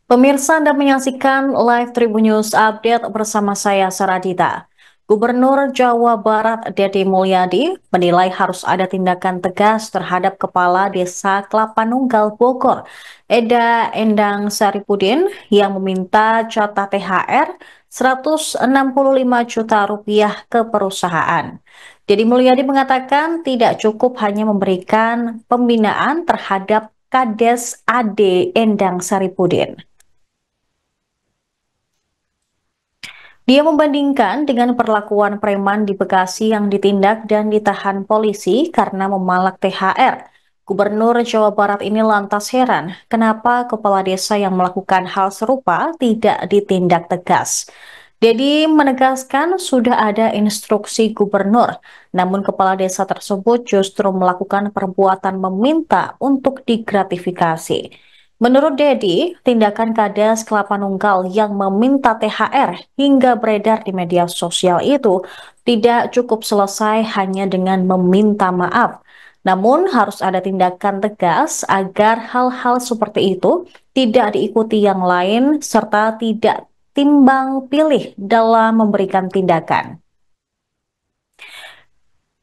Pemirsa Anda menyaksikan live Tribun News Update bersama saya Saradita. Gubernur Jawa Barat Deddy Mulyadi menilai harus ada tindakan tegas terhadap Kepala Desa Kelapa Nunggal Bogor, Eda Endang Saripudin, yang meminta jatah THR 165 juta rupiah ke perusahaan. Deddy Mulyadi mengatakan tidak cukup hanya memberikan pembinaan terhadap Kades Ade Endang Saripudin. Dia membandingkan dengan perlakuan preman di Bekasi yang ditindak dan ditahan polisi karena memalak THR. Gubernur Jawa Barat ini lantas heran kenapa kepala desa yang melakukan hal serupa tidak ditindak tegas. Dedi menegaskan sudah ada instruksi gubernur, namun kepala desa tersebut justru melakukan perbuatan meminta untuk digratifikasi. Menurut Dedi, tindakan Kades Kelapa Nunggal yang meminta THR hingga beredar di media sosial itu tidak cukup selesai hanya dengan meminta maaf. Namun harus ada tindakan tegas agar hal-hal seperti itu tidak diikuti yang lain serta tidak timbang pilih dalam memberikan tindakan.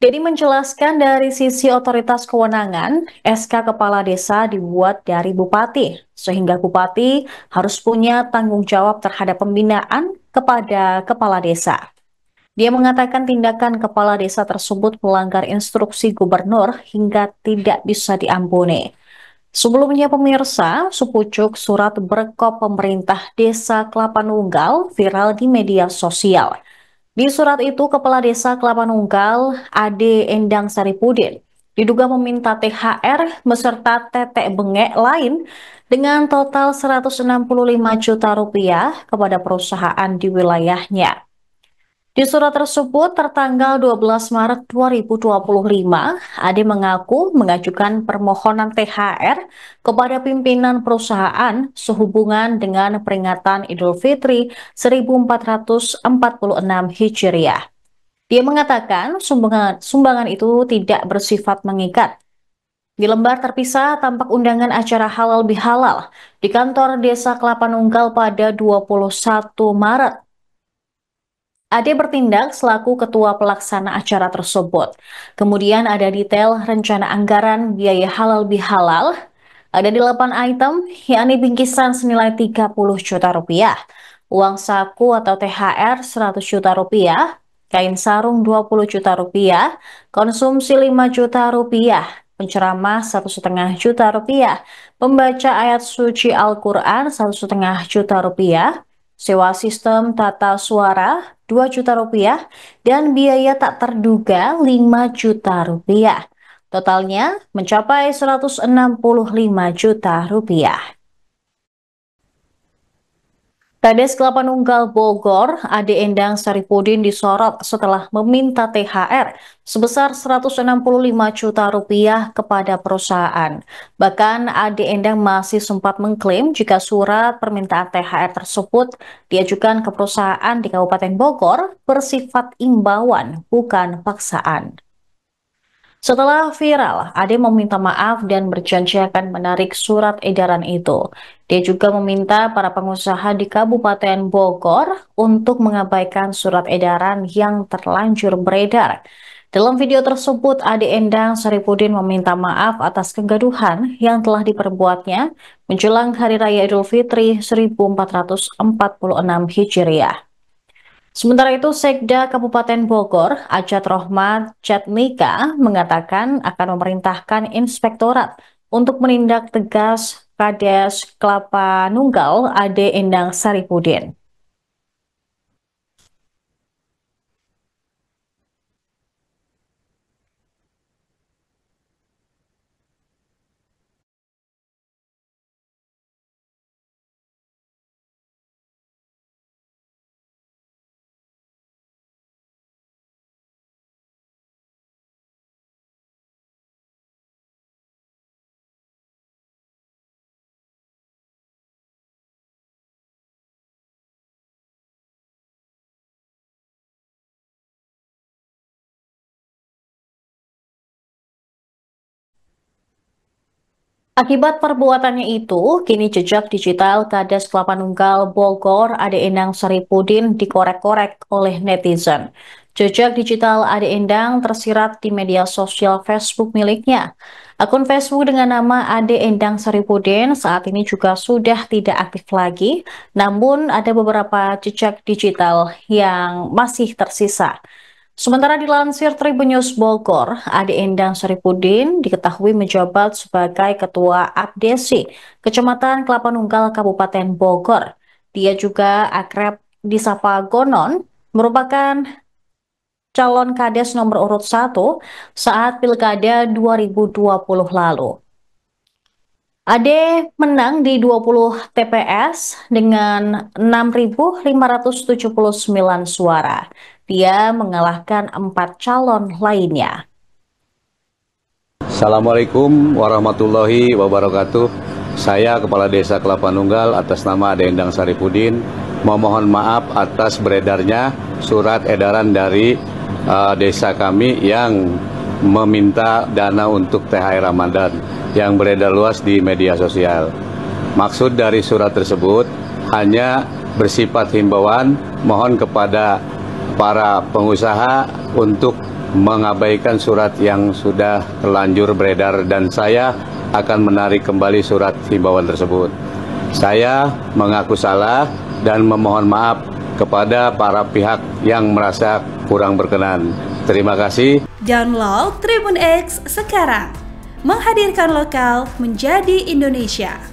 Dedi menjelaskan dari sisi otoritas kewenangan, SK Kepala Desa dibuat dari Bupati, sehingga Bupati harus punya tanggung jawab terhadap pembinaan kepada Kepala Desa. Dia mengatakan tindakan Kepala Desa tersebut melanggar instruksi gubernur hingga tidak bisa diampuni. Sebelumnya pemirsa, sepucuk surat berkop pemerintah Desa Kelapa Nunggal viral di media sosial. Di surat itu, Kepala Desa Kelapa Nunggal, Ade Endang Saripudin, diduga meminta THR beserta tetek bengek lain dengan total 165 juta rupiah kepada perusahaan di wilayahnya. Di surat tersebut tertanggal 12 Maret 2025, Ade mengaku mengajukan permohonan THR kepada pimpinan perusahaan sehubungan dengan peringatan Idul Fitri 1446 Hijriah. Dia mengatakan sumbangan itu tidak bersifat mengikat. Di lembar terpisah tampak undangan acara halal bihalal di kantor Desa Kelapa Nunggal pada 21 Maret. Ade bertindak selaku ketua pelaksana acara tersebut. Kemudian ada detail rencana anggaran biaya halal bihalal. Ada 8 item, yakni bingkisan senilai 30 juta rupiah, uang saku atau THR 100 juta rupiah, kain sarung 20 juta rupiah, konsumsi 5 juta rupiah, penceramah 1,5 juta rupiah, pembaca ayat suci Al-Quran 1,5 juta rupiah, sewa sistem tata suara 2 juta rupiah, dan biaya tak terduga 5 juta rupiah. Totalnya mencapai 165 juta rupiah. Kades Kelapa Nunggal Bogor, Ade Endang Saripudin disorot setelah meminta THR sebesar 165 juta rupiah kepada perusahaan. Bahkan Ade Endang masih sempat mengklaim jika surat permintaan THR tersebut diajukan ke perusahaan di Kabupaten Bogor bersifat imbauan, bukan paksaan. Setelah viral, Ade meminta maaf dan berjanji akan menarik surat edaran itu. Dia juga meminta para pengusaha di Kabupaten Bogor untuk mengabaikan surat edaran yang terlanjur beredar. Dalam video tersebut, Ade Endang Saripudin meminta maaf atas kegaduhan yang telah diperbuatnya menjelang Hari Raya Idul Fitri 1446 Hijriah. Sementara itu, Sekda Kabupaten Bogor, Ajat Rohmat Jatmika, mengatakan akan memerintahkan inspektorat untuk menindak tegas Kades Kelapa Nunggal Ade Endang Saripudin. Akibat perbuatannya itu, kini jejak digital Kades Kelapa Nunggal Bogor Ade Endang Saripudin dikorek-korek oleh netizen. Jejak digital Ade Endang tersirat di media sosial Facebook miliknya. Akun Facebook dengan nama Ade Endang Saripudin saat ini juga sudah tidak aktif lagi, namun ada beberapa jejak digital yang masih tersisa. Sementara dilansir Tribun News Bogor, Ade Endang Saripudin diketahui menjabat sebagai Ketua Abdesi, Kecamatan Kelapa Nunggal, Kabupaten Bogor. Dia juga akrab disapa Gonon, merupakan calon Kades nomor urut 1 saat Pilkada 2020 lalu. Ade menang di 20 TPS dengan 6.579 suara. Dia mengalahkan 4 calon lainnya. Assalamualaikum warahmatullahi wabarakatuh. Saya Kepala Desa Kelapa Nunggal atas nama Ade Endang Saripudin memohon maaf atas beredarnya surat edaran dari desa kami yang meminta dana untuk THR Ramadan yang beredar luas di media sosial. Maksud dari surat tersebut hanya bersifat himbauan, mohon kepada para pengusaha untuk mengabaikan surat yang sudah terlanjur beredar, dan saya akan menarik kembali surat himbauan tersebut. Saya mengaku salah dan memohon maaf kepada para pihak yang merasa kurang berkenan. Terima kasih. Download Tribun X sekarang, menghadirkan lokal menjadi Indonesia.